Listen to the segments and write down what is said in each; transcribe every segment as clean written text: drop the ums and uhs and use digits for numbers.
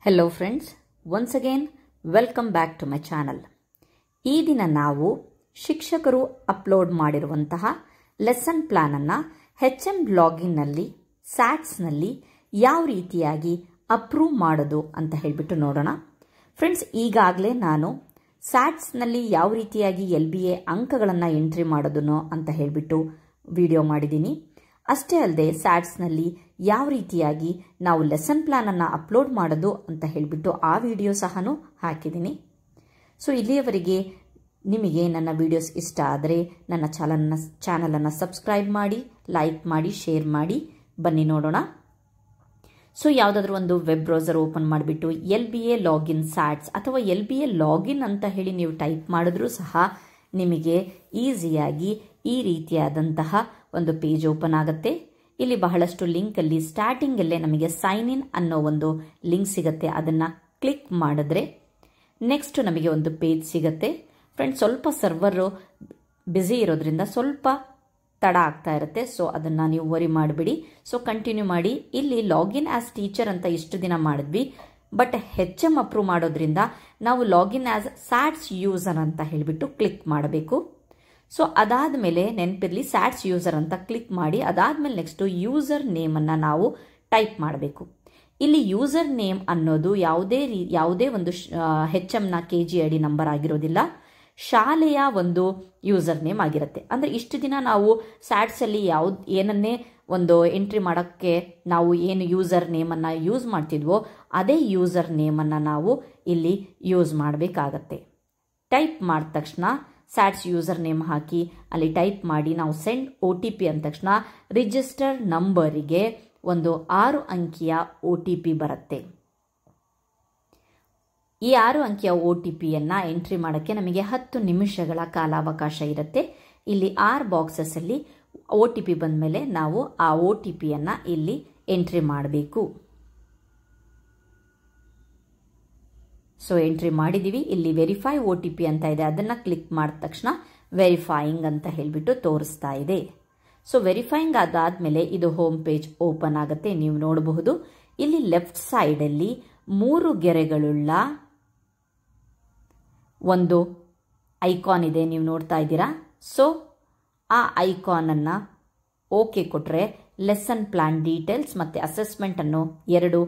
Hello friends, once again welcome back to my channel. ಈ ದಿನ ನಾವು ಶಿಕ್ಷಕರು ಅಪ್ಲೋಡ್ ಮಾಡಿರುವಂತಹ ಲೆಸನ್ ಪ್ಲಾನ್ ಅನ್ನು HM ಲಾಗಿನ್ನಲ್ಲಿ ಸ್ಯಾಟ್ಸ್ನಲ್ಲಿ ಯಾವ ರೀತಿಯಾಗಿ ಅಪ್ರೂವ್ ಮಾಡೋದು ಅಂತ ಹೇಳಿಬಿಟ್ಟು ನೋಡೋಣ. ಫ್ರೆಂಡ್ಸ್, ಈಗಾಗಲೇ ನಾನು ಸ್ಯಾಟ್ಸ್ನಲ್ಲಿ ಯಾವ ರೀತಿಯಾಗಿ LBA ಅಂಕಗಳನ್ನು ಎಂಟ್ರಿ ಮಾಡೋದನ್ನು ಅಂತ ಹೇಳಿಬಿಟ್ಟು ವಿಡಿಯೋ ಮಾಡಿದ್ದೀನಿ. ಅಷ್ಟೇ ಅಲ್ಲದೆ ಸ್ಯಾಟ್ಸ್ನಲ್ಲಿ ಯಾವ ರೀತಿಯಾಗಿ ನಾವು ಲೆಸನ್ ಪ್ಲಾನನ್ನು ಅಪ್ಲೋಡ್ ಮಾಡೋದು ಅಂತ ಹೇಳಿಬಿಟ್ಟು ಆ ವಿಡಿಯೋ ಸಹ ಹಾಕಿದ್ದೀನಿ. ಸೊ ಇಲ್ಲಿಯವರೆಗೆ ನಿಮಗೆ ನನ್ನ ವಿಡಿಯೋಸ್ ಇಷ್ಟ ಆದರೆ ನನ್ನ ಚಾನಲನ್ನು ಸಬ್ಸ್ಕ್ರೈಬ್ ಮಾಡಿ, ಲೈಕ್ ಮಾಡಿ, ಶೇರ್ ಮಾಡಿ. ಬನ್ನಿ ನೋಡೋಣ. ಸೊ ಯಾವುದಾದ್ರೂ ಒಂದು ವೆಬ್ ಬ್ರೌಸರ್ ಓಪನ್ ಮಾಡಿಬಿಟ್ಟು LBA ಲಾಗಿನ್ ಸ್ಯಾಟ್ಸ್ ಅಥವಾ LBA ಲಾಗಿನ್ ಅಂತ ಹೇಳಿ ನೀವು ಟೈಪ್ ಮಾಡಿದ್ರೂ ಸಹ ನಿಮಗೆ ಈಸಿಯಾಗಿ ಈ ರೀತಿಯಾದಂತಹ ಒಂದು ಪೇಜ್ ಓಪನ್ ಆಗುತ್ತೆ. ಇಲ್ಲಿ ಬಹಳಷ್ಟು ಲಿಂಕಲ್ಲಿ ಸ್ಟಾರ್ಟಿಂಗಲ್ಲೇ ನಮಗೆ ಸೈನ್ ಇನ್ ಅನ್ನೋ ಒಂದು ಲಿಂಕ್ ಸಿಗುತ್ತೆ. ಅದನ್ನು ಕ್ಲಿಕ್ ಮಾಡಿದ್ರೆ ನೆಕ್ಸ್ಟ್ ನಮಗೆ ಒಂದು ಪೇಜ್ ಸಿಗುತ್ತೆ. ಫ್ರೆಂಡ್ಸ್, ಸ್ವಲ್ಪ ಸರ್ವರು ಬ್ಯುಸಿ ಇರೋದ್ರಿಂದ ಸ್ವಲ್ಪ ತಡ ಆಗ್ತಾ ಇರುತ್ತೆ. ಸೊ ಅದನ್ನು ನೀವು ವರಿ ಮಾಡಿಬಿಡಿ. ಸೊ ಕಂಟಿನ್ಯೂ ಮಾಡಿ. ಇಲ್ಲಿ ಲಾಗಿನ್ ಆಸ್ ಟೀಚರ್ ಅಂತ ಇಷ್ಟು ದಿನ ಮಾಡಿದ್ವಿ, ಬಟ್ HM ಅಪ್ರೂವ್ ಮಾಡೋದ್ರಿಂದ ನಾವು ಲಾಗಿನ್ ಆಸ್ ಸ್ಯಾಟ್ಸ್ ಯೂಸರ್ ಅಂತ ಹೇಳಿಬಿಟ್ಟು ಕ್ಲಿಕ್ ಮಾಡಬೇಕು. ಸೊ ಅದಾದಮೇಲೆ ನೆನಪಿರಲಿ, ಸ್ಯಾಟ್ಸ್ ಯೂಸರ್ ಅಂತ ಕ್ಲಿಕ್ ಮಾಡಿ ಅದಾದಮೇಲೆ ನೆಕ್ಸ್ಟ್ ಯೂಸರ್ ನೇಮನ್ನು ನಾವು ಟೈಪ್ ಮಾಡಬೇಕು. ಇಲ್ಲಿ ಯೂಸರ್ ನೇಮ್ ಅನ್ನೋದು ಯಾವುದೇ ಒಂದು HMನ KGID ನಂಬರ್ ಆಗಿರೋದಿಲ್ಲ, ಶಾಲೆಯ ಒಂದು ಯೂಸರ್ ನೇಮ್ ಆಗಿರುತ್ತೆ. ಅಂದರೆ ಇಷ್ಟು ದಿನ ನಾವು ಸ್ಯಾಟ್ಸಲ್ಲಿ ಏನನ್ನೇ ಒಂದು ಎಂಟ್ರಿ ಮಾಡೋಕ್ಕೆ ನಾವು ಏನು ಯೂಸರ್ ನೇಮನ್ನು ಯೂಸ್ ಮಾಡ್ತಿದ್ವೋ ಅದೇ ಯೂಸರ್ ನೇಮನ್ನು ನಾವು ಇಲ್ಲಿ ಯೂಸ್ ಮಾಡಬೇಕಾಗತ್ತೆ. ಟೈಪ್ ಮಾಡಿದ ತಕ್ಷಣ ಸ್ಯಾಟ್ಸ್ ಯೂಸರ್ ನೇಮ್ ಹಾಕಿ ಅಲ್ಲಿ ಟೈಪ್ ಮಾಡಿ ನಾವು ಸೆಂಡ್ OTP ಅಂದ ತಕ್ಷಣ ರಿಜಿಸ್ಟರ್ ನಂಬರಿಗೆ ಒಂದು 6 ಅಂಕಿಯ OTP ಬರುತ್ತೆ. ಈ 6 ಅಂಕಿಯ OTPಯನ್ನು ಎಂಟ್ರಿ ಮಾಡೋಕ್ಕೆ ನಮಗೆ 10 ನಿಮಿಷಗಳ ಕಾಲಾವಕಾಶ ಇರುತ್ತೆ. ಇಲ್ಲಿ 6 ಬಾಕ್ಸಸ್ಸಲ್ಲಿ OTP ಬಂದ ಮೇಲೆ ನಾವು ಆ OTPಯನ್ನು ಇಲ್ಲಿ ಎಂಟ್ರಿ ಮಾಡಬೇಕು. ಸೊ ಎಂಟ್ರಿ ಮಾಡಿದ್ದೀವಿ. ಇಲ್ಲಿ ವೆರಿಫೈ OTP ಅಂತ ಇದೆ, ಅದನ್ನು ಕ್ಲಿಕ್ ಮಾಡಿದ ತಕ್ಷಣ ವೆರಿಫೈಯಿಂಗ್ ಅಂತ ಹೇಳಿಬಿಟ್ಟು ತೋರಿಸ್ತಾ ಇದೆ. ಸೊ ವೆರಿಫೈಯಿಂಗ್ ಅದಾದಮೇಲೆ ಇದು ಹೋಮ್ ಪೇಜ್ ಓಪನ್ ಆಗುತ್ತೆ. ನೀವು ನೋಡಬಹುದು ಇಲ್ಲಿ ಲೆಫ್ಟ್ ಸೈಡಲ್ಲಿ 3 ಗೆರೆಗಳುಳ್ಳ ಒಂದು ಐಕಾನ್ ಇದೆ, ನೀವು ನೋಡ್ತಾ ಇದ್ದೀರಾ. ಸೊ ಆ ಐಕಾನನ್ನು ಓಕೆ ಕೊಟ್ಟರೆ ಲೆಸನ್ ಪ್ಲಾನ್ ಡೀಟೇಲ್ಸ್ ಮತ್ತು ಅಸೆಸ್ಮೆಂಟ್ ಅನ್ನೋ 2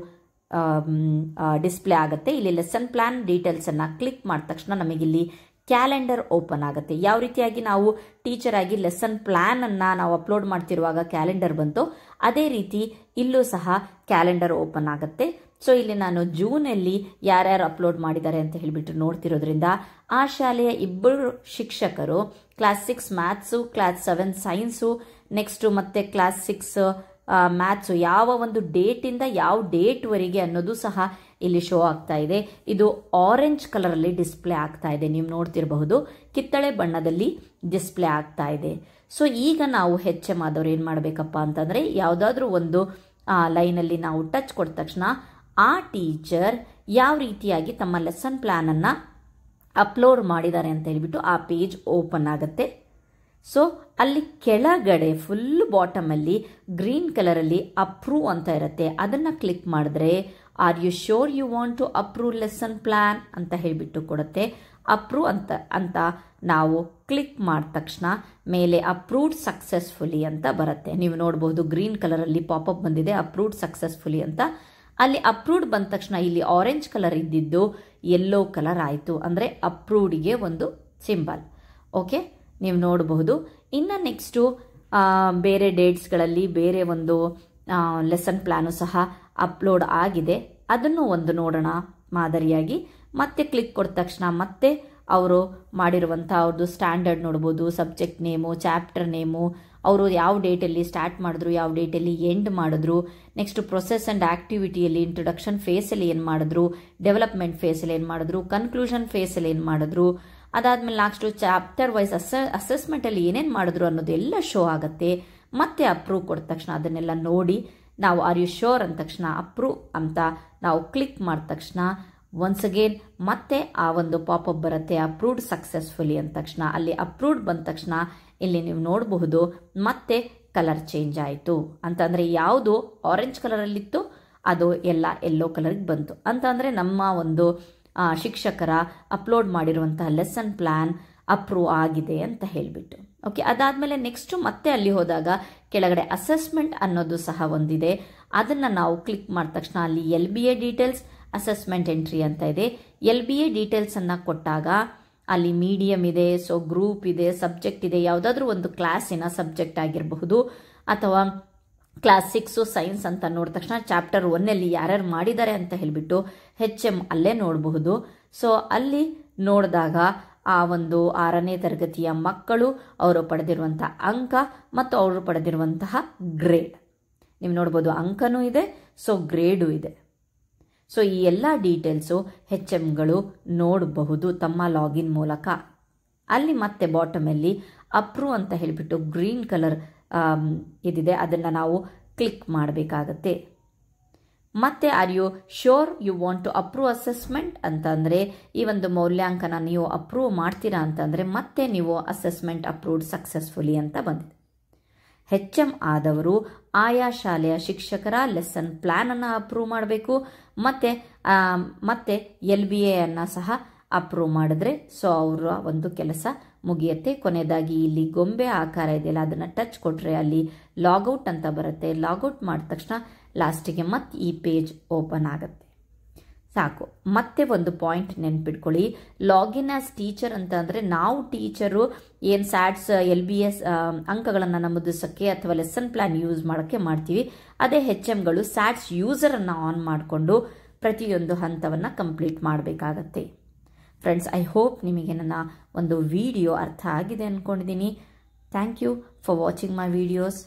ಡಿಸ್ಪ್ಲೇ ಆಗುತ್ತೆ. ಇಲ್ಲಿ ಲೆಸನ್ ಪ್ಲಾನ್ ಡೀಟೇಲ್ಸ್ ಅನ್ನು ಕ್ಲಿಕ್ ಮಾಡಿದ ತಕ್ಷಣ ನಮಗಿಲ್ಲಿ ಕ್ಯಾಲೆಂಡರ್ ಓಪನ್ ಆಗುತ್ತೆ. ಯಾವ ರೀತಿಯಾಗಿ ನಾವು ಟೀಚರ್ ಆಗಿ ಲೆಸನ್ ಪ್ಲಾನ್ ಅನ್ನು ನಾವು ಅಪ್ಲೋಡ್ ಮಾಡ್ತಿರುವಾಗ ಕ್ಯಾಲೆಂಡರ್ ಬಂತು, ಅದೇ ರೀತಿ ಇಲ್ಲೂ ಸಹ ಕ್ಯಾಲೆಂಡರ್ ಓಪನ್ ಆಗುತ್ತೆ. ಸೊ ಇಲ್ಲಿ ನಾನು ಜೂನಲ್ಲಿ ಯಾರ್ಯಾರು ಅಪ್ಲೋಡ್ ಮಾಡಿದ್ದಾರೆ ಅಂತ ಹೇಳಿಬಿಟ್ಟು ನೋಡ್ತಿರೋದ್ರಿಂದ ಆ ಶಾಲೆಯ 2 ಶಿಕ್ಷಕರು class 6 maths, class 7 science, next ಮತ್ತೆ ಕ್ಲಾಸ್ 6 ಮ್ಯಾಥ್ಸು ಯಾವ ಒಂದು ಡೇಟಿಂದ ಯಾವ ಡೇಟ್ವರೆಗೆ ಅನ್ನೋದು ಸಹ ಇಲ್ಲಿ ಶೋ ಆಗ್ತಾ ಇದೆ. ಇದು ಆರೆಂಜ್ ಕಲರಲ್ಲಿ ಡಿಸ್ಪ್ಲೇ ಆಗ್ತಾ ಇದೆ, ನೀವು ನೋಡ್ತಿರಬಹುದು. ಕಿತ್ತಳೆ ಬಣ್ಣದಲ್ಲಿ ಡಿಸ್ಪ್ಲೇ ಆಗ್ತಾ ಇದೆ. ಸೊ ಈಗ ನಾವು HM ಆದವ್ರು ಏನು ಮಾಡಬೇಕಪ್ಪ ಅಂತಂದರೆ ಯಾವುದಾದ್ರೂ ಒಂದು ಲೈನಲ್ಲಿ ನಾವು ಟಚ್ ಕೊಟ್ಟ ತಕ್ಷಣ ಆ ಟೀಚರ್ ಯಾವ ರೀತಿಯಾಗಿ ತಮ್ಮ ಲೆಸನ್ ಪ್ಲಾನನ್ನು ಅಪ್ಲೋಡ್ ಮಾಡಿದ್ದಾರೆ ಅಂತ ಹೇಳಿಬಿಟ್ಟು ಆ ಪೇಜ್ ಓಪನ್ ಆಗುತ್ತೆ. ಸೊ ಅಲ್ಲಿ ಕೆಳಗಡೆ ಫುಲ್ ಬಾಟಮಲ್ಲಿ ಗ್ರೀನ್ ಕಲರಲ್ಲಿ ಅಪ್ರೂವ್ ಅಂತ ಇರುತ್ತೆ. ಅದನ್ನು ಕ್ಲಿಕ್ ಮಾಡಿದ್ರೆ are you sure you want to approve lesson plan ಅಂತ ಹೇಳಿಬಿಟ್ಟು ಕೊಡುತ್ತೆ. ಅಪ್ರೂವ್ ಅಂತ ನಾವು ಕ್ಲಿಕ್ ಮಾಡಿದ ತಕ್ಷಣ ಮೇಲೆ ಅಪ್ರೂವ್ಡ್ ಸಕ್ಸಸ್ಫುಲಿ ಅಂತ ಬರುತ್ತೆ. ನೀವು ನೋಡಬಹುದು ಗ್ರೀನ್ ಕಲರಲ್ಲಿ ಪಾಪಪ್ ಬಂದಿದೆ, ಅಪ್ರೂವ್ಡ್ ಸಕ್ಸಸ್ಫುಲಿ ಅಂತ. ಅಲ್ಲಿ ಅಪ್ರೂವ್ಡ್ ಬಂದ ತಕ್ಷಣ ಇಲ್ಲಿ ಆರೆಂಜ್ ಕಲರ್ ಇದ್ದಿದ್ದು ಯೆಲ್ಲೋ ಕಲರ್ ಆಯಿತು, ಅಂದರೆ ಅಪ್ರೂವ್ಡ್ಗೆ ಒಂದು ಸಿಂಬಲ್. ಓಕೆ, ನೀವು ನೋಡಬಹುದು. ಇನ್ನು ನೆಕ್ಸ್ಟು ಬೇರೆ ಡೇಟ್ಸ್ಗಳಲ್ಲಿ ಬೇರೆ ಒಂದು ಲೆಸನ್ ಪ್ಲಾನು ಸಹ ಅಪ್ಲೋಡ್ ಆಗಿದೆ, ಅದನ್ನು ಒಂದು ನೋಡೋಣ ಮಾದರಿಯಾಗಿ. ಮತ್ತೆ ಕ್ಲಿಕ್ ಕೊಟ್ಟ ತಕ್ಷಣ ಮತ್ತೆ ಅವರು ಮಾಡಿರುವಂಥ ಅವ್ರದ್ದು ಸ್ಟ್ಯಾಂಡರ್ಡ್ ನೋಡ್ಬೋದು, ಸಬ್ಜೆಕ್ಟ್ ನೇಮು, ಚಾಪ್ಟರ್ ನೇಮು, ಅವರು ಯಾವ ಡೇಟಲ್ಲಿ ಸ್ಟಾರ್ಟ್ ಮಾಡಿದ್ರು, ಯಾವ ಡೇಟಲ್ಲಿ ಎಂಡ್ ಮಾಡಿದ್ರು, ನೆಕ್ಸ್ಟ್ ಪ್ರೊಸೆಸ್ ಆ್ಯಂಡ್ ಆಕ್ಟಿವಿಟಿಯಲ್ಲಿ ಇಂಟ್ರೊಡಕ್ಷನ್ ಫೇಸಲ್ಲಿ ಏನು ಮಾಡಿದ್ರು, ಡೆವಲಪ್ಮೆಂಟ್ ಫೇಸಲ್ಲಿ ಏನು ಮಾಡಿದ್ರು, ಕನ್ಕ್ಲೂಷನ್ ಫೇಸಲ್ಲಿ ಏನು ಮಾಡಿದ್ರು, ಅದಾದಮೇಲೆ ಲಾಸ್ಟು ಚಾಪ್ಟರ್ ವೈಸ್ ಅಸೆಸ್ಮೆಂಟಲ್ಲಿ ಏನೇನು ಮಾಡಿದ್ರು ಅನ್ನೋದು ಎಲ್ಲ ಶೋ ಆಗುತ್ತೆ. ಮತ್ತೆ ಅಪ್ರೂವ್ ಕೊಟ್ಟ ತಕ್ಷಣ ಅದನ್ನೆಲ್ಲ ನೋಡಿ ನಾವು ಆರ್ ಯು ಶೋರ್ ಅಂದ ತಕ್ಷಣ ಅಪ್ರೂವ್ ಅಂತ ನಾವು ಕ್ಲಿಕ್ ಮಾಡಿದ ತಕ್ಷಣ ಒನ್ಸ್ ಅಗೇನ್ ಮತ್ತೆ ಆ ಒಂದು ಪಾಪಪ್ ಬರುತ್ತೆ, ಅಪ್ರೂವ್ಡ್ ಸಕ್ಸಸ್ಫುಲಿ ಅಂದ ತಕ್ಷಣ. ಅಲ್ಲಿ ಅಪ್ರೂವ್ಡ್ ಬಂದ ತಕ್ಷಣ ಇಲ್ಲಿ ನೀವು ನೋಡಬಹುದು ಮತ್ತೆ ಕಲರ್ ಚೇಂಜ್ ಆಯಿತು. ಅಂತಂದರೆ ಯಾವುದು ಆರೆಂಜ್ ಕಲರಲ್ಲಿತ್ತು ಅದು ಎಲ್ಲ ಯೆಲ್ಲೋ ಕಲರ್ಗೆ ಬಂತು ಅಂತಂದರೆ ನಮ್ಮ ಒಂದು ಶಿಕ್ಷಕರ ಅಪ್ಲೋಡ್ ಮಾಡಿರುವಂತಹ ಲೆಸನ್ ಪ್ಲ್ಯಾನ್ ಅಪ್ರೂವ್ ಆಗಿದೆ ಅಂತ ಹೇಳಿಬಿಟ್ಟು. ಓಕೆ, ಅದಾದಮೇಲೆ ನೆಕ್ಸ್ಟು ಮತ್ತೆ ಅಲ್ಲಿ ಹೋದಾಗ ಕೆಳಗಡೆ ಅಸೆಸ್ಮೆಂಟ್ ಅನ್ನೋದು ಸಹ ಒಂದಿದೆ. ಅದನ್ನು ನಾವು ಕ್ಲಿಕ್ ಮಾಡಿದ ತಕ್ಷಣ ಅಲ್ಲಿ LBA ಡೀಟೇಲ್ಸ್, ಅಸೆಸ್ಮೆಂಟ್ ಎಂಟ್ರಿ ಅಂತ ಇದೆ. LBA ಡೀಟೇಲ್ಸನ್ನು ಕೊಟ್ಟಾಗ ಅಲ್ಲಿ ಮೀಡಿಯಮ್ ಇದೆ, ಸೊ ಗ್ರೂಪ್ ಇದೆ, ಸಬ್ಜೆಕ್ಟ್ ಇದೆ, ಯಾವುದಾದ್ರೂ ಒಂದು ಕ್ಲಾಸಿನ ಸಬ್ಜೆಕ್ಟ್ ಆಗಿರಬಹುದು, ಅಥವಾ ಕ್ಲಾಸ್ 6 ಸೈನ್ಸ್ ಅಂತ ನೋಡಿದ ತಕ್ಷಣ ಚಾಪ್ಟರ್ 1 ಯಾರ್ಯಾರು ಮಾಡಿದ್ದಾರೆ ಅಂತ ಹೇಳಿಬಿಟ್ಟು HM ಅಲ್ಲೇ ನೋಡಬಹುದು. ಸೊ ಅಲ್ಲಿ ನೋಡಿದಾಗ ಆ ಒಂದು 6ನೇ ತರಗತಿಯ ಮಕ್ಕಳು ಅವರು ಪಡೆದಿರುವಂತಹ ಅಂಕ ಮತ್ತು ಅವರು ಪಡೆದಿರುವಂತಹ ಗ್ರೇಡ್ ನೀವು ನೋಡ್ಬೋದು. ಅಂಕನೂ ಇದೆ, ಸೊ ಗ್ರೇಡು ಇದೆ. ಸೊ ಈ ಎಲ್ಲ ಡೀಟೇಲ್ಸು HMಗಳು ನೋಡಬಹುದು ತಮ್ಮ ಲಾಗಿನ್ ಮೂಲಕ. ಅಲ್ಲಿ ಮತ್ತೆ ಬಾಟಮಲ್ಲಿ ಅಪ್ರೂವ್ ಅಂತ ಹೇಳಿಬಿಟ್ಟು ಗ್ರೀನ್ ಕಲರ್ ಇದಿದೆ, ಅದನ್ನು ನಾವು ಕ್ಲಿಕ್ ಮಾಡಬೇಕಾಗತ್ತೆ. ಮತ್ತೆ are you sure you want to approve assessment ಅಂತಂದರೆ ಈ ಒಂದು ಮೌಲ್ಯಾಂಕನ ನೀವು ಅಪ್ರೂವ್ ಮಾಡ್ತೀರಾ ಅಂತಂದರೆ ಮತ್ತೆ ನೀವು ಅಸೆಸ್ಮೆಂಟ್ ಅಪ್ರೂವ್ಡ್ ಸಕ್ಸಸ್ಫುಲಿ ಅಂತ ಬಂದಿದೆ. HM ಆದವರು ಆಯಾ ಶಾಲೆಯ ಶಿಕ್ಷಕರ ಲೆಸನ್ ಪ್ಲ್ಯಾನನ್ನು ಅಪ್ರೂವ್ ಮಾಡಬೇಕು, ಮತ್ತೆ LBA ಅನ್ನು ಸಹ ಅಪ್ರೂವ್ ಮಾಡಿದ್ರೆ ಸೊ ಅವರ ಒಂದು ಕೆಲಸ ಮುಗಿಯುತ್ತೆ. ಕೊನೆಯದಾಗಿ ಇಲ್ಲಿ ಗೊಂಬೆ ಆಕಾರ ಇದೆಯಲ್ಲ ಅದನ್ನು ಟಚ್ ಕೊಟ್ಟರೆ ಅಲ್ಲಿ ಲಾಗೌಟ್ ಅಂತ ಬರುತ್ತೆ. ಲಾಗೌಟ್ ಮಾಡಿದ ತಕ್ಷಣ ಲಾಸ್ಟಿಗೆ ಮತ್ತೆ ಈ ಪೇಜ್ ಓಪನ್ ಆಗುತ್ತೆ. ಸಾಕು. ಮತ್ತೆ ಒಂದು ಪಾಯಿಂಟ್ ನೆನ್ಪಿಟ್ಕೊಳ್ಳಿ, ಲಾಗಿನ್ ಆಸ್ ಟೀಚರ್ ಅಂತ ಅಂದರೆ ನಾವು ಟೀಚರು ಏನು ಸ್ಯಾಟ್ಸ್ LBS ಅಂಕಗಳನ್ನು ನಮೂದಿಸೋಕ್ಕೆ ಅಥವಾ ಲೆಸನ್ ಪ್ಲ್ಯಾನ್ ಯೂಸ್ ಮಾಡೋಕ್ಕೆ ಮಾಡ್ತೀವಿ, ಅದೇ HMಗಳು ಸ್ಯಾಟ್ಸ್ ಯೂಸರನ್ನು ಆನ್ ಮಾಡಿಕೊಂಡು ಪ್ರತಿಯೊಂದು ಹಂತವನ್ನು ಕಂಪ್ಲೀಟ್ ಮಾಡಬೇಕಾಗತ್ತೆ. ಫ್ರೆಂಡ್ಸ್, ಐ ಹೋಪ್ ನಿಮಗೆ ನನ್ನ ಒಂದು ವಿಡಿಯೋ ಅರ್ಥ ಆಗಿದೆ ಅಂದ್ಕೊಂಡಿದ್ದೀನಿ. Thank you for watching my videos.